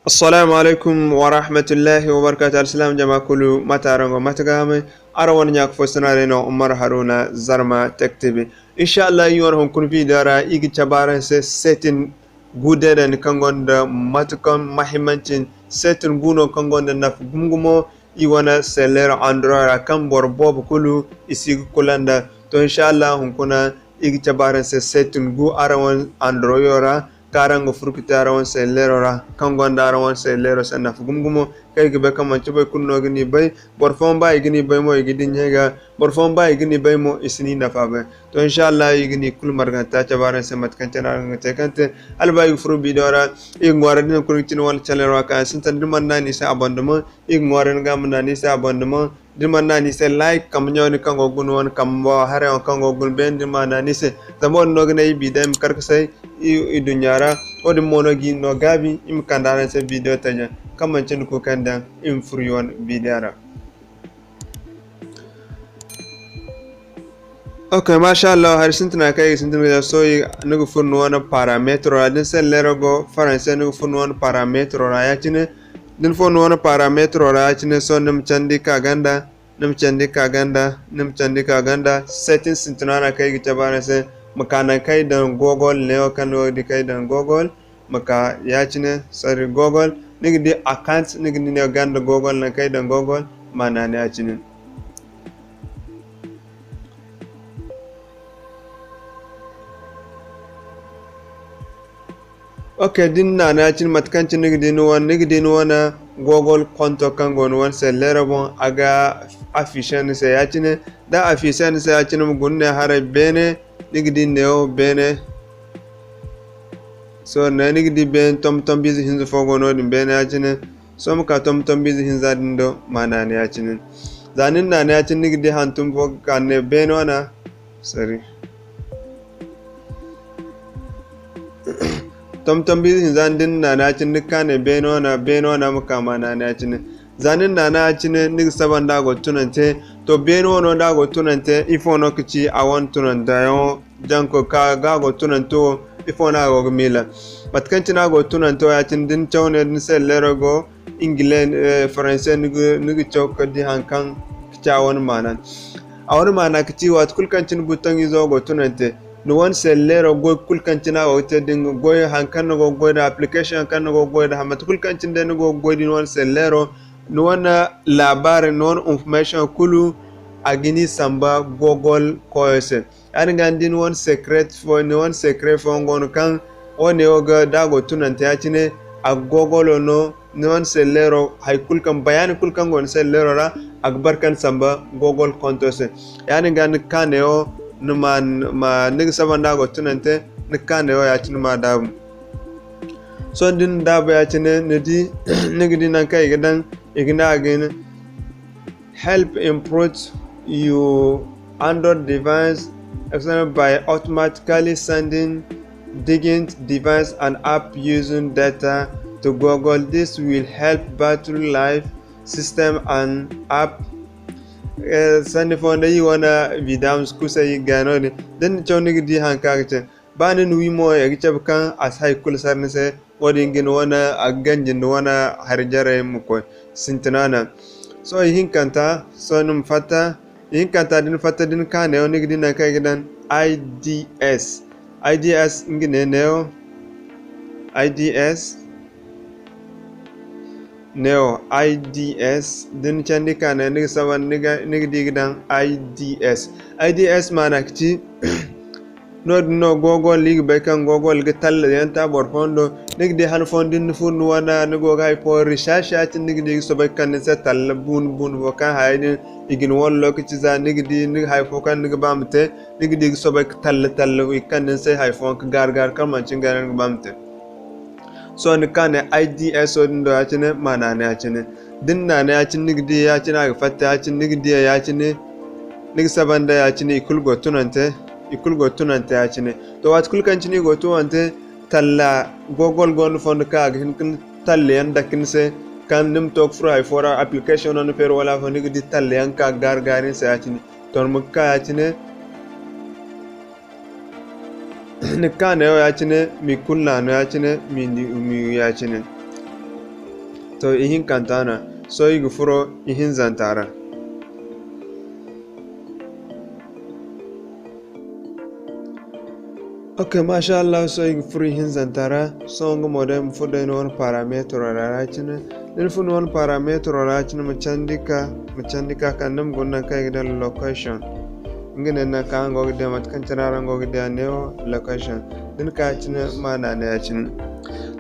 Assalamu alaikum wa rahmatullahi wa barakatuh. Al-salam jama kulu matarango matagame arawan nyak fosnare no Umar Haruna Zarma Tech TV. Inshallah yor hon kun vidara igi chabara se setin gudere ni kangonda matukan mahimancin setin guno kangonda naf gumgumo iwana seller android kan borbob kulu isi kulanda to inshallah hon kuna igi chabara se setin gu arawan android yora karango furkita arawan sellerora kangonda arawan sellero sanna fugumgumo kay gibe kamancho bay kunno gini bay borfon bay gini bay mo igidi nyega borfon bay gini bay mo isini nafa bay to inshallah igini kul marganta tabaran semat kancana ngate kante albay furu bidora igwara din kurkin wal channel ka sintan dimanna ni sa abonnement igwara ngamna ni sa abonnement dimanna ni se like kam nyoni kango gunwon kam bo hare on kango gun ben dimanna ni se tamon nogne bidem karkasay i dunyara odi monogi no gabi im kandana se video tanya kama chen ko kanda im furiyon videara. Okay, mashallah har sintana kai sintana so nugu furnu wana parametro adin se lerogo faranse nugu furnu wana parametro ra yachine din furnu wana parametro ra yachine so nim chandi kaganda settings sintana kai gichabana se makana kai dan google leo kano di kai dan google maka yachine sorry google nigi di account nigi ni ganda google na kai dan google mana ne yachine. Okay, din na yachine matkanci nigi di wana google konto kangon wan se lerabon aga afishan se yachine da afishan se yachine mugunne hare bene nigdi neo bene so na nigdi ben tom bizi hinzo fogo no din bene achine so muka tom bizi hinza dindo mana ne achine zanin na ne achine nigdi hantum fo kanne bene wana sorry tom bizi hinza din na ne achine kanne bene wana muka mana ne achine zanin na achine nig sabanda go tunante to beno no da go tunante ifo no kici awon tunanta yo janko ka ga go tunanto ifo na go mila matkanci na go tunanto ya tin din chawne din sellero go england français nig chawka di hankan kichawon manan awon mana kici wat kulkancin butan izo go tunante no one sellero go kulkancin na go te din go hankan no go da application kan no go da hamat kulkancin den go din one sellero no wana labarin non information kulu agini samba google koyese yani gandin one secret for ngon kan one oga dago tunante yachine a google no non sellero hay kulkan bayani kulkan gon sellero ra akbar kan samba google kontose yani gand kaneo numan ma nig sabanda go tunante nikaneo yachine ma dab so din dab yachine nedi nigdi nan kai gadan igna again help improve your Android device by automatically sending digging device and app using data to Google. This will help battery life system and app send for the wana vidams kusa yigano then chonig di hankagte banin wimo yagichapkan as high kul sarnese wadingin wana aganjin wana harjare muko sintanana so hinkanta so num fata hinkanta din fata din kane onig din kai gidan IDS ngine neo IDS din chandi kane nig saban nig digidan IDS mana kici no google lig bekan google ge tal yanta borfondo nig de han fondin fun wana nego gay po research at nig de so bekan se tal bun voka hayni igin wollo ki za nig hay fokan nig bamte nig de so bek tal kan se hay fon gar kam mancin garan bamte so ni kane IDS on do yacine mana ne yacine dinna ne yacine nig de yacine ga fatta yacine nig de yacine nig sabanda yacine ikul go tunante yacine to wat kulkancini go tunante talla google gon fond ka hin talle yanda kinse kan nim tok fry for application on fer wala fo nig di talle yanka gargarin se yacine ton mukka yacine nikane yacine mi kullano yacine mi yacine to ihin kantana so igi furo ihin zantara. Ok, masha Allah, so igi furo ihin zantara so ngu modem fude no parametre rarachine din fu no parametre rarachine machandika kanam gunna kai gidan location ngene na ka ngo gide mat kan tarara ngo gide neo location din ka chine mana ne yachin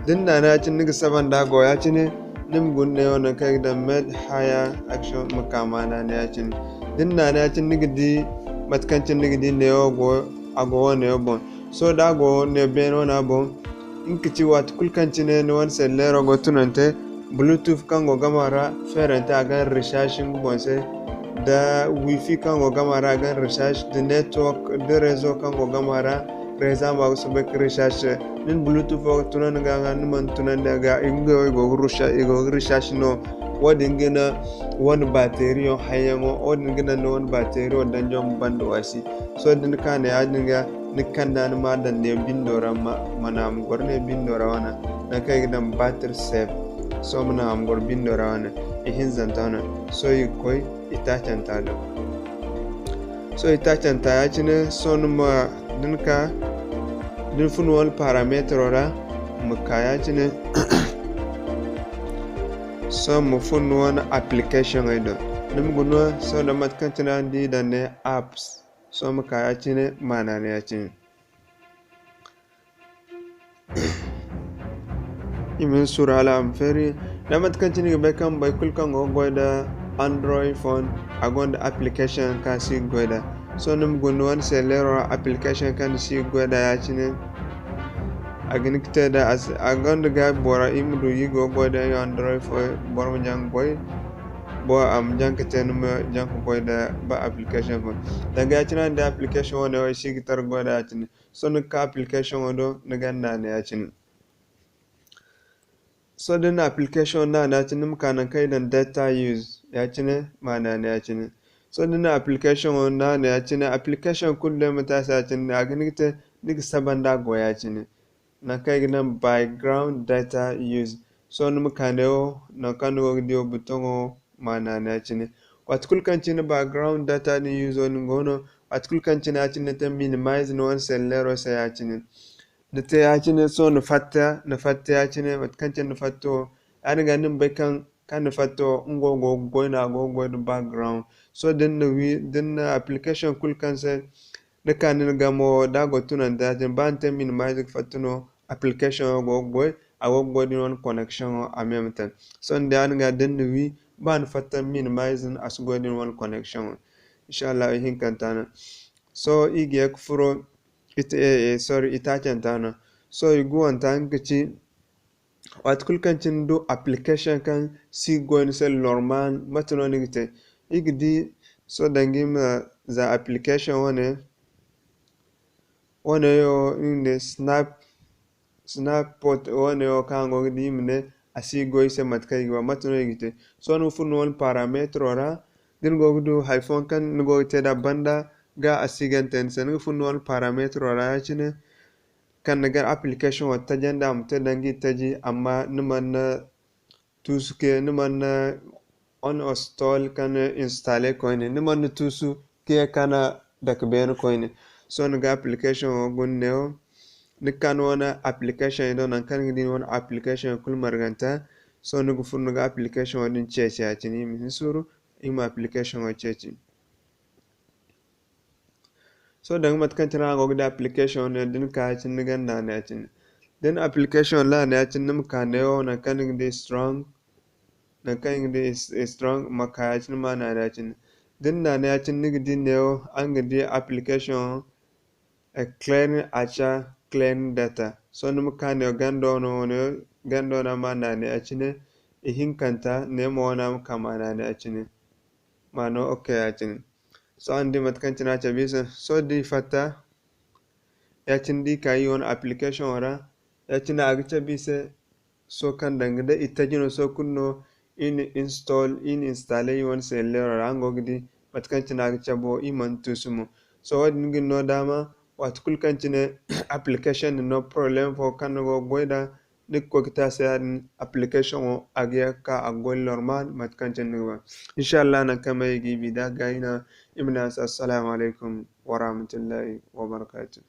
din na na chin nig saban da go yachin nim gunne on kai gidan med higher action makamana ne yachin din na na chin nig di mat kan chin nig di neo go ago neo bon so da go ne beno na bon inkici wat kulkan cine ne wan sellero go tunante bluetooth kango gamara ferente agan recharging bonse da wifi kango gamara agan recharge de network de réseau kango gamara reza ma so be recharge nin bluetooth go tunan ga man tunan daga ingo go recharge no wadi ngena wani battery on hayango wadi ngena no wani battery on danjom bando wasi so din kana ya dinga nikanda ni ma dan ne bindora mana am gorne bindora wana na kai gidan battery save so mana am gor bindora wana ihin zantana so yikoi itachanta do so itachanta ya cine so numa dinka din funwal parameter ora mukaya cine so mu funwal application aido nim gunwa so da matkantina di da ne apps so mukaya cine mana ne ya cine imin sura ala amferi da matkancini be kan bai kulkan goyda android phone agonda application kan si goyda so nim gunwan selero application kan si goyda ya cine aginikte da agonda ga bora imdu yigo goyda android phone bor jang boy bo am jankete num jank goyda ba application phone daga ya cine da application wona o si gitar goyda ya cine so ka application wodo naganda ne ya cine so din application na cine kanan kai dan data use ya cine mana ne ya cine so din application na ya cine application kulle mata sa cine aginite nig sabanda go ya cine na kai gidan background data use so num kaneo na kanu dio butongo mana ne ya cine watkul kan cine background data ni use on ngono watkul kan cine ya cine te minimize no sellero sa ya cine nite ya cine so na fatta ya cine matkancin na fatto an ganin bai kan na fatto ngogo goina gogo da background so din na application kul kan sai da kanin gamo da go tunan da jin ban ta minimize fattuno application gogo agogo din on connection a même temps so da an ga din wi ban fatta minimizing as go din on connection inshallah hin kantana so igi furo itachantana so iguantan kici watkul kancin do application kan si goin sel normal matuno nigite igdi so dangim za application one yo in snappot one yo kango dimne asi goy se matkai wa matuno nigite so no funwal parametre ora din gogdu iphone kan ngo te da banda ga asiganten sen funwal parametre ora chine kan nagar application wata janda mutu dangi taji amma numan na tusuke numan na on install kan installe koine numan na tusu ke kana dakben koine so naga application gunneo nikan wana application ido nan kan gidin wana application kul marganta so nugu fur naga application wadin cheche achini min suru ima application wa cheche so dang mat kan tana go da application ne din ka cin ni ganna ne cin din application la ne cin nim ka ne o na kan de strong na kan de strong maka cin ma na ne cin din na ne cin ni din ne o an ga de application a clean acha clean data so nim ka ne gando no ne gando na ma na ne cin e hinkanta ne mo na kama na ne cin ma no okay cin so andi matkancina cabisa so di fatta yacindi kayi on application ora yacina agi cabise so kan dangde ittajino so kunno in installe yon sellero angogdi matkancina agi cabo iman tusumo so wadin no dama watkul kancine application no problem fo kango goyda nik ko kita sayan application o agia ka agol normal matkan cennuba inshallah na kama yigi bida gaina ibnas assalamu alaikum wa rahmatullahi wa barakatuh